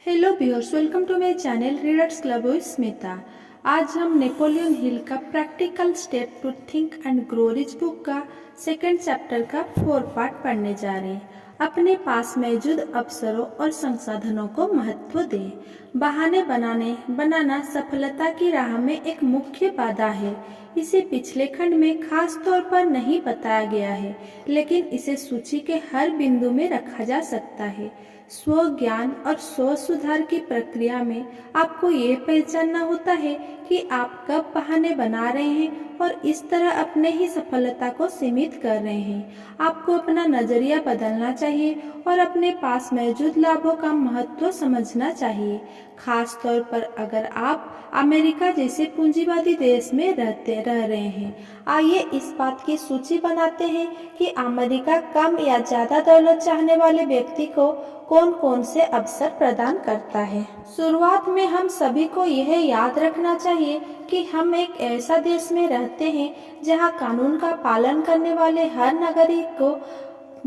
Hello viewers, welcome to my channel readers club with Smita. आज हम Napoleon Hill का practical step to think and grow rich book का second chapter का 4 part पढ़ने जा रहे हैं। अपने पास मौजूद अवसरों और संसाधनों को महत्व दें। बहाने बनाना सफलता की राह में एक मुख्य बाधा है। इसे पिछले खंड में खास तौर पर नहीं बताया गया है, लेकिन इसे सूची के हर बिंदु में रखा जा सकता है। स्व ज्ञान और स्व सुधार की प्रक्रिया में आपको ये पहचानना होता है कि आप कब बहाने बना रहे हैं और इस तरह अपने ही सफलता को सीमित कर रहे हैं। आपको अपना नजरिया बदलना चाहिए और अपने पास मौजूद लाभों का महत्व समझना चाहिए, खास तौर पर अगर आप अमेरिका जैसे पूंजीवादी देश में रह रहे हैं। आइए इस बात की सूची बनाते हैं कि अमेरिका कम या ज्यादा दौलत चाहने वाले व्यक्ति को कौन कौन से अवसर प्रदान करता है। शुरुआत में हम सभी को यह याद रखना चाहिए कि हम एक ऐसा देश में रहते हैं जहां कानून का पालन करने वाले हर नागरिक को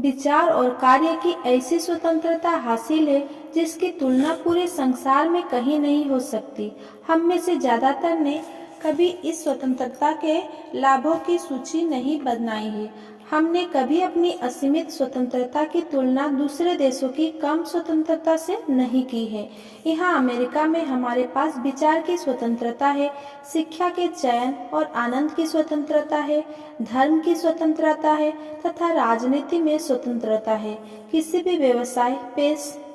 विचार और कार्य की ऐसी स्वतंत्रता हासिल है जिसकी तुलना पूरे संसार में कहीं नहीं हो सकती। हम में से ज्यादातर ने कभी इस स्वतंत्रता के लाभों की सूची नहीं बनाई है। हमने कभी अपनी असीमित स्वतंत्रता की तुलना दूसरे देशों की कम स्वतंत्रता से नहीं की है। यहाँ अमेरिका में हमारे पास विचार की स्वतंत्रता है, शिक्षा के चयन और आनंद की स्वतंत्रता है, धर्म की स्वतंत्रता है तथा राजनीति में स्वतंत्रता है। किसी भी व्यवसाय,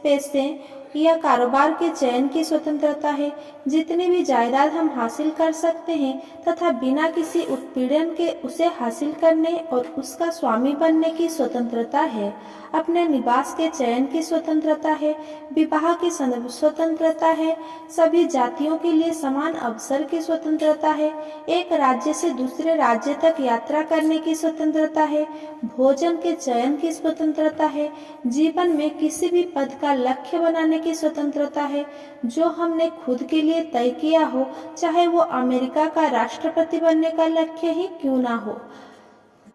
पैसे या कारोबार के चयन की स्वतंत्रता है। जितनी भी जायदाद हम हासिल कर सकते हैं तथा बिना किसी उत्पीड़न के उसे हासिल करने और उसका स्वामी बनने की स्वतंत्रता है। अपने निवास के चयन की स्वतंत्रता है, विवाह की स्वतंत्रता है, सभी जातियों के लिए समान अवसर की स्वतंत्रता है, एक राज्य से दूसरे राज्य तक यात्रा करने की स्वतंत्रता है, भोजन के चयन की स्वतंत्रता है, जीवन में किसी भी पद का लक्ष्य बनाने की स्वतंत्रता है जो हमने खुद के लिए तय किया हो, चाहे वो अमेरिका का राष्ट्रपति बनने का लक्ष्य ही क्यों ना हो।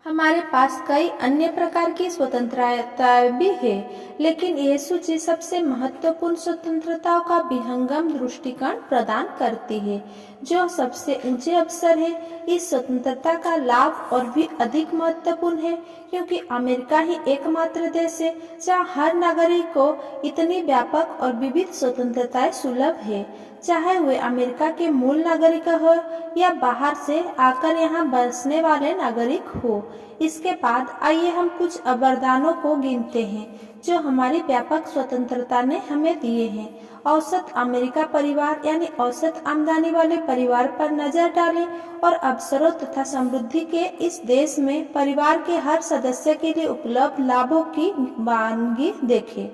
हमारे पास कई अन्य प्रकार की स्वतंत्रता भी है, लेकिन यह सूची सबसे महत्वपूर्ण स्वतंत्रताओं का विहंगम दृष्टिकोण प्रदान करती है। जो सबसे ऊंचे अवसर है, इस स्वतंत्रता का लाभ और भी अधिक महत्वपूर्ण है क्योंकि अमेरिका ही एकमात्र देश है जहाँ हर नागरिक को इतनी व्यापक और विविध स्वतंत्रताएं सुलभ है, चाहे वे अमेरिका के मूल नागरिक हो या बाहर से आकर यहाँ बसने वाले नागरिक हो। इसके बाद आइए हम कुछ वरदानों को गिनते हैं जो हमारी व्यापक स्वतंत्रता ने हमें दिए हैं। औसत अमेरिका परिवार यानी औसत आमदनी वाले परिवार पर नजर डालें और अवसरों तथा समृद्धि के इस देश में परिवार के हर सदस्य के लिए उपलब्ध लाभों की वानगी देखें।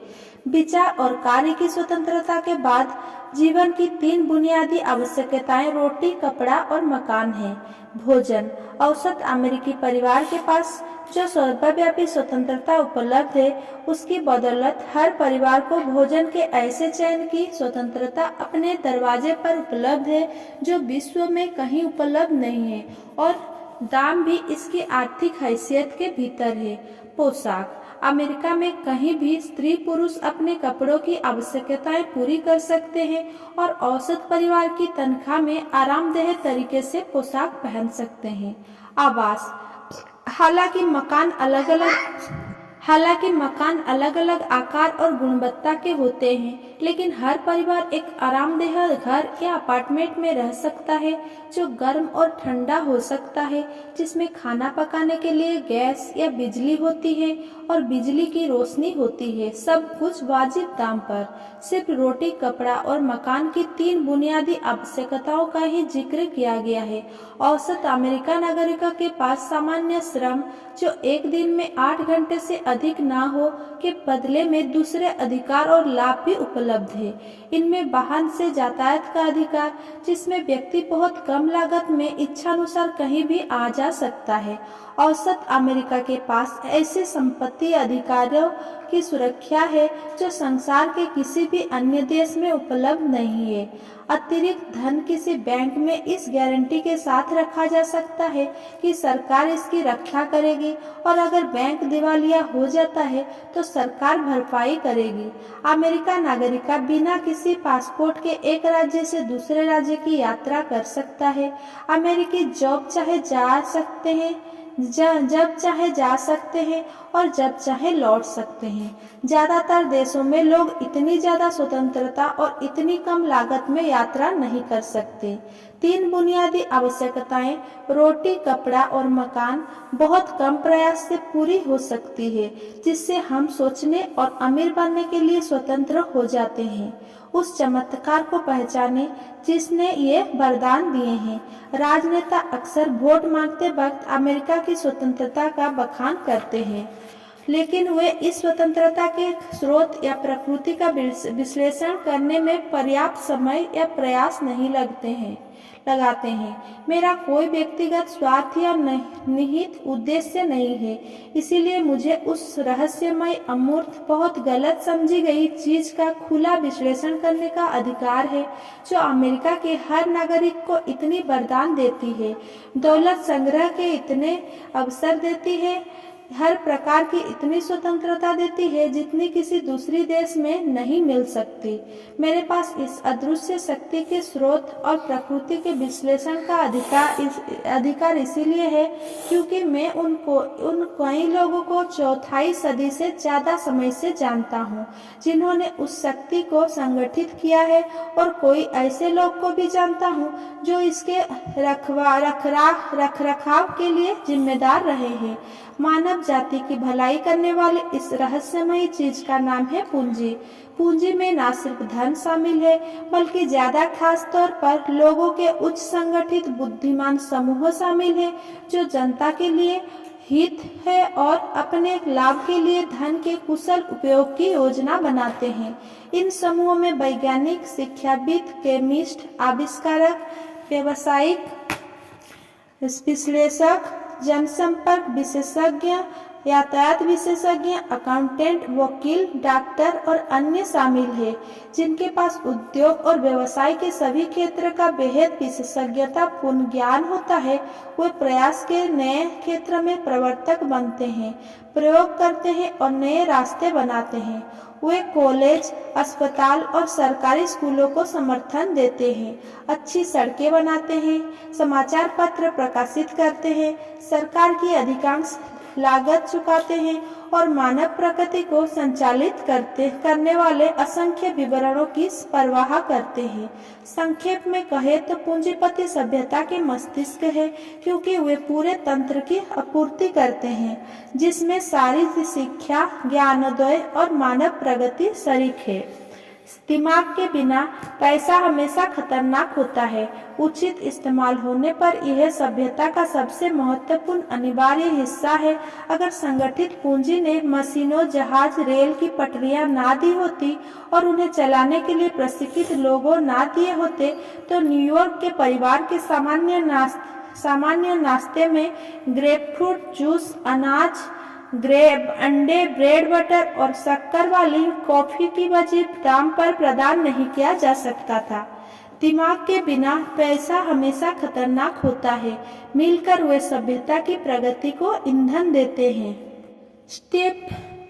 विचार और कार्य की स्वतंत्रता के बाद जीवन की 3 बुनियादी आवश्यकताएं रोटी, कपड़ा और मकान है। भोजन, औसत अमेरिकी परिवार के पास जो सर्वव्यापी स्वतंत्रता उपलब्ध है, उसकी बदौलत हर परिवार को भोजन के ऐसे चयन की स्वतंत्रता अपने दरवाजे पर उपलब्ध है जो विश्व में कहीं उपलब्ध नहीं है और दाम भी इसकी आर्थिक हैसियत के भीतर है। पोशाक, अमेरिका में कहीं भी स्त्री पुरुष अपने कपड़ों की आवश्यकताएं पूरी कर सकते हैं और औसत परिवार की तनख्वाह में आरामदेह तरीके से पोशाक पहन सकते हैं। आवास, हालांकि मकान अलग अलग आकार और गुणवत्ता के होते हैं, लेकिन हर परिवार एक आरामदेह घर या अपार्टमेंट में रह सकता है जो गर्म और ठंडा हो सकता है, जिसमें खाना पकाने के लिए गैस या बिजली होती है और बिजली की रोशनी होती है, सब कुछ वाजिब दाम पर। सिर्फ रोटी, कपड़ा और मकान की 3 बुनियादी आवश्यकताओं का ही जिक्र किया गया है। औसत अमेरिका नागरिक के पास सामान्य श्रम जो एक दिन में 8 घंटे से अधिक ना हो के बदले में दूसरे अधिकार और लाभ भी उपलब्ध है। इनमें वाहन से यातायात का अधिकार, जिसमें व्यक्ति बहुत कम लागत में इच्छानुसार कहीं भी आ जा सकता है। औसत अमेरिका के पास ऐसे संपत्ति अधिकारों की सुरक्षा है जो संसार के किसी भी अन्य देश में उपलब्ध नहीं है। अतिरिक्त धन किसी बैंक में इस गारंटी के साथ रखा जा सकता है कि सरकार इसकी रक्षा करेगी और अगर बैंक दिवालिया हो जाता है तो सरकार भरपाई करेगी। अमेरिका नागरिक बिना किसी पासपोर्ट के एक राज्य से दूसरे राज्य की यात्रा कर सकता है। अमेरिकी जॉब चाहे जा सकते हैं जब चाहे जा सकते हैं और जब चाहे लौट सकते हैं। ज़्यादातर देशों में लोग इतनी ज़्यादा स्वतंत्रता और इतनी कम लागत में यात्रा नहीं कर सकते। 3 बुनियादी आवश्यकताएं रोटी, कपड़ा और मकान बहुत कम प्रयास से पूरी हो सकती है, जिससे हम सोचने और अमीर बनने के लिए स्वतंत्र हो जाते हैं। उस चमत्कार को पहचाने जिसने ये वरदान दिए हैं। राजनेता अक्सर वोट मांगते वक्त अमेरिका की स्वतंत्रता का बखान करते हैं, लेकिन वे इस स्वतंत्रता के स्रोत या प्रकृति का विश्लेषण करने में पर्याप्त समय या प्रयास नहीं लगाते हैं। मेरा कोई व्यक्तिगत स्वार्थ या निहित उद्देश्य नहीं है, इसीलिए मुझे उस रहस्यमय, अमूर्त, बहुत गलत समझी गई चीज का खुला विश्लेषण करने का अधिकार है जो अमेरिका के हर नागरिक को इतनी वरदान देती है, दौलत संग्रह के इतने अवसर देती है, हर प्रकार की इतनी स्वतंत्रता देती है जितनी किसी दूसरी देश में नहीं मिल सकती। मेरे पास इस अदृश्य शक्ति के स्रोत और प्रकृति के विश्लेषण का अधिकार इसीलिए है क्योंकि मैं उन कई लोगों को चौथाई सदी से ज्यादा समय से जानता हूँ जिन्होंने उस शक्ति को संगठित किया है, और कोई ऐसे लोग को भी जानता हूँ जो इसके रखरखाव के लिए जिम्मेदार रहे हैं। मानव जाति की भलाई करने वाले इस रहस्यमयी चीज का नाम है पूंजी। पूंजी में न सिर्फ धन शामिल है बल्कि ज्यादा खास तौर पर लोगों के उच्च संगठित बुद्धिमान समूह शामिल है जो जनता के लिए हित है और अपने लाभ के लिए धन के कुशल उपयोग की योजना बनाते हैं। इन समूहों में वैज्ञानिक, शिक्षाविद, केमिस्ट, आविष्कारक, व्यवसायिक विश्लेषक, जनसंपर्क विशेषज्ञ, यातायात विशेषज्ञ, अकाउंटेंट, वकील, डॉक्टर और अन्य शामिल हैं, जिनके पास उद्योग और व्यवसाय के सभी क्षेत्र का बेहद विशेषज्ञतापूर्ण ज्ञान होता है। वे प्रयास के नए क्षेत्र में प्रवर्तक बनते हैं, प्रयोग करते हैं और नए रास्ते बनाते हैं। वे कॉलेज, अस्पताल और सरकारी स्कूलों को समर्थन देते हैं, अच्छी सड़कें बनाते हैं, समाचार पत्र प्रकाशित करते हैं, सरकार की अधिकांश लागत चुकाते हैं और मानव प्रकृति को संचालित करने वाले असंख्य विवरणों की परवाह करते हैं। संक्षेप में कहे तो पूंजीपति सभ्यता के मस्तिष्क है क्योंकि वे पूरे तंत्र की आपूर्ति करते हैं जिसमें सारी शिक्षा, ज्ञानोदय और मानव प्रगति शरीक है। दिमाग के बिना पैसा हमेशा खतरनाक होता है। उचित इस्तेमाल होने पर यह सभ्यता का सबसे महत्वपूर्ण अनिवार्य हिस्सा है। अगर संगठित पूंजी ने मशीनों, जहाज, रेल की पटरियां ना दी होती और उन्हें चलाने के लिए प्रशिक्षित लोगों ना दिए होते तो न्यूयॉर्क के परिवार के सामान्य नाश्ते में ग्रेपफ्रूट जूस, अनाज, अंडे, ब्रेड, बटर और शक्कर वाली कॉफी की वजह दाम पर प्रदान नहीं किया जा सकता था। दिमाग के बिना पैसा हमेशा खतरनाक होता है। मिलकर वे सभ्यता की प्रगति को ईंधन देते हैं।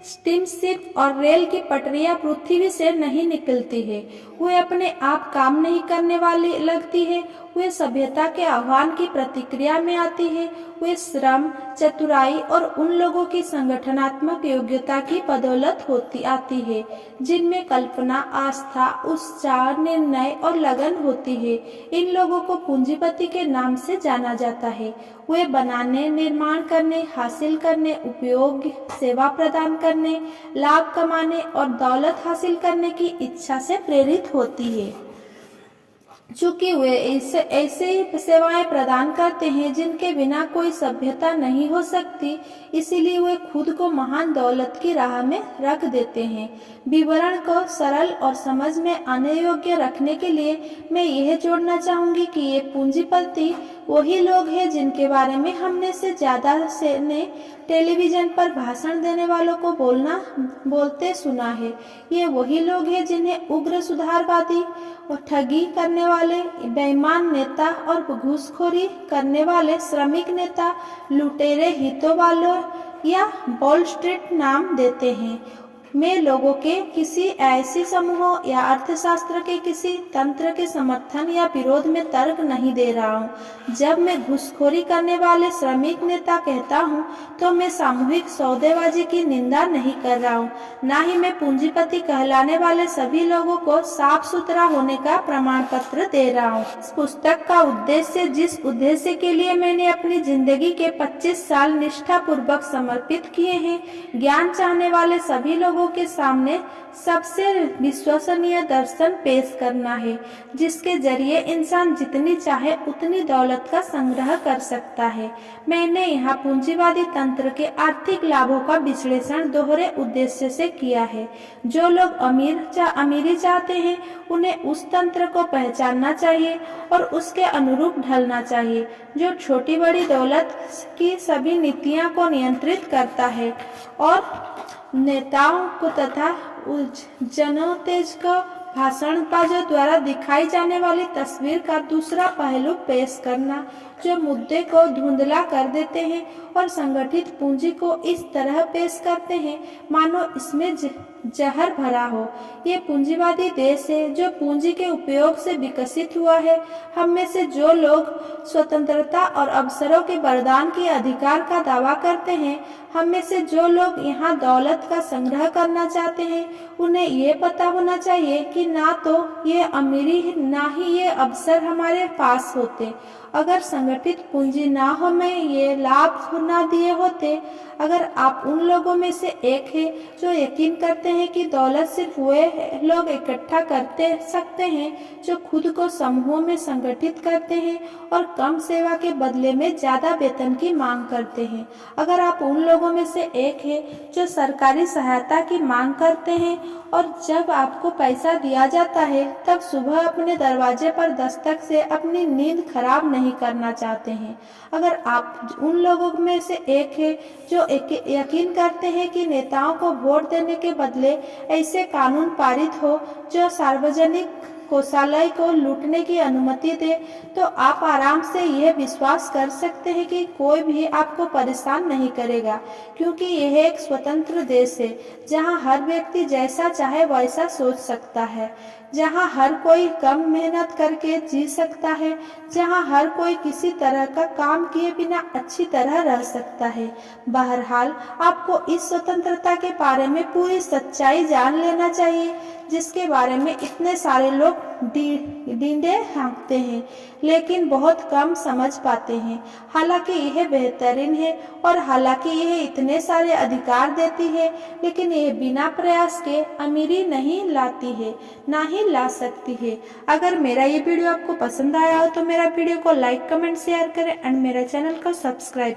स्टीमशिप और रेल की पटरियां पृथ्वी से नहीं निकलती है, वे अपने आप काम नहीं करने वाली लगती है। वे सभ्यता के आह्वान की प्रतिक्रिया में आती है। वे श्रम, चतुराई और उन लोगों की संगठनात्मक योग्यता की बदौलत आती है जिनमें कल्पना, आस्था, उत्साह, निर्णय और लगन होती है। इन लोगों को पूंजीपति के नाम से जाना जाता है। वे बनाने, निर्माण करने, हासिल करने, उपयोग, सेवा प्रदान करने, लाभ कमाने और दौलत हासिल करने की इच्छा से प्रेरित होती है। चूंकि वे ऐसे सेवाएं प्रदान करते हैं जिनके बिना कोई सभ्यता नहीं हो सकती, इसीलिए वे खुद को महान दौलत की राह में रख देते हैं। विवरण को सरल और समझ में आने योग्य रखने के लिए मैं यह जोड़ना चाहूंगी कि ये पूंजीपति वही लोग हैं जिनके बारे में हमने से ज्यादा ने टेलीविजन पर भाषण देने वालों को बोलते सुना है। ये वही लोग हैं जिन्हें उग्र सुधारवादी और ठगी करने वाले बेईमान नेता और घूसखोरी करने वाले श्रमिक नेता, लुटेरे हितों वालों या वॉल स्ट्रीट नाम देते हैं। मैं लोगों के किसी ऐसी समूहों या अर्थशास्त्र के किसी तंत्र के समर्थन या विरोध में तर्क नहीं दे रहा हूँ। जब मैं घूसखोरी करने वाले श्रमिक नेता कहता हूँ तो मैं सामूहिक सौदेबाजी की निंदा नहीं कर रहा हूँ, न ही मैं पूंजीपति कहलाने वाले सभी लोगों को साफ सुथरा होने का प्रमाण पत्र दे रहा हूँ। इस पुस्तक का उद्देश्य, जिस उद्देश्य के लिए मैंने अपनी जिंदगी के 25 साल निष्ठापूर्वक समर्पित किए हैं, ज्ञान चाहने वाले सभी लोगों के सामने सबसे विश्वसनीय दर्शन पेश करना है, जिसके जरिए इंसान जितनी चाहे उतनी दौलत का संग्रह कर सकता है। मैंने यहाँ पूंजीवादी तंत्र के आर्थिक लाभों का विश्लेषण दोहरे उद्देश्य से किया है। जो लोग अमीरी चाहते हैं उन्हें उस तंत्र को पहचानना चाहिए और उसके अनुरूप ढलना चाहिए जो छोटी बड़ी दौलत की सभी नीतियों को नियंत्रित करता है और नेताओं को तथा जनतेज को भाषणबाजों द्वारा दिखाई जाने वाली तस्वीर का दूसरा पहलू पेश करना, जो मुद्दे को धुंधला कर देते हैं और संगठित पूंजी को इस तरह पेश करते हैं मानो इसमें जहर भरा हो। ये पूंजीवादी देश है जो पूंजी के उपयोग से विकसित हुआ है। हम में से जो लोग स्वतंत्रता और अवसरों के वरदान के अधिकार का दावा करते हैं, हम में से जो लोग यहाँ दौलत का संग्रह करना चाहते हैं, उन्हें ये पता होना चाहिए कि ना तो ये अमीरी ना ही ये अवसर हमारे पास होते अगर संगठित पूंजी ना हमें ये लाभ ना दिए होते। अगर आप उन लोगों में से एक है जो यकीन करते हैं कि दौलत सिर्फ वे लोग इकट्ठा करते सकते हैं जो खुद को समूहों में संगठित करते हैं और कम सेवा के बदले में ज्यादा वेतन की मांग करते हैं, अगर आप उन लोगों में से एक है जो सरकारी सहायता की मांग करते हैं और जब आपको पैसा दिया जाता है तब सुबह अपने दरवाजे पर दस्तक से अपनी नींद खराब नहीं करना चाहते हैं, अगर आप उन लोगों में से एक है जो यकीन करते हैं कि नेताओं को वोट देने के बदले ऐसे कानून पारित हो जो सार्वजनिक कोषालय को लूटने की अनुमति दे, तो आप आराम से यह विश्वास कर सकते हैं कि कोई भी आपको परेशान नहीं करेगा, क्योंकि यह एक स्वतंत्र देश है जहां हर व्यक्ति जैसा चाहे वैसा सोच सकता है, जहां हर कोई कम मेहनत करके जी सकता है, जहां हर कोई किसी तरह का काम किए बिना अच्छी तरह रह सकता है। बहरहाल आपको इस स्वतंत्रता के बारे में पूरी सच्चाई जान लेना चाहिए, जिसके बारे में इतने सारे लोग डींडे हाँकते हैं लेकिन बहुत कम समझ पाते हैं। हालांकि यह बेहतरीन है और हालांकि यह इतने सारे अधिकार देती है, लेकिन यह बिना प्रयास के अमीरी नहीं लाती है, ना ही ला सकती है। अगर मेरा ये वीडियो आपको पसंद आया हो तो मेरा वीडियो को लाइक, कमेंट, शेयर करें एंड मेरा चैनल को सब्सक्राइब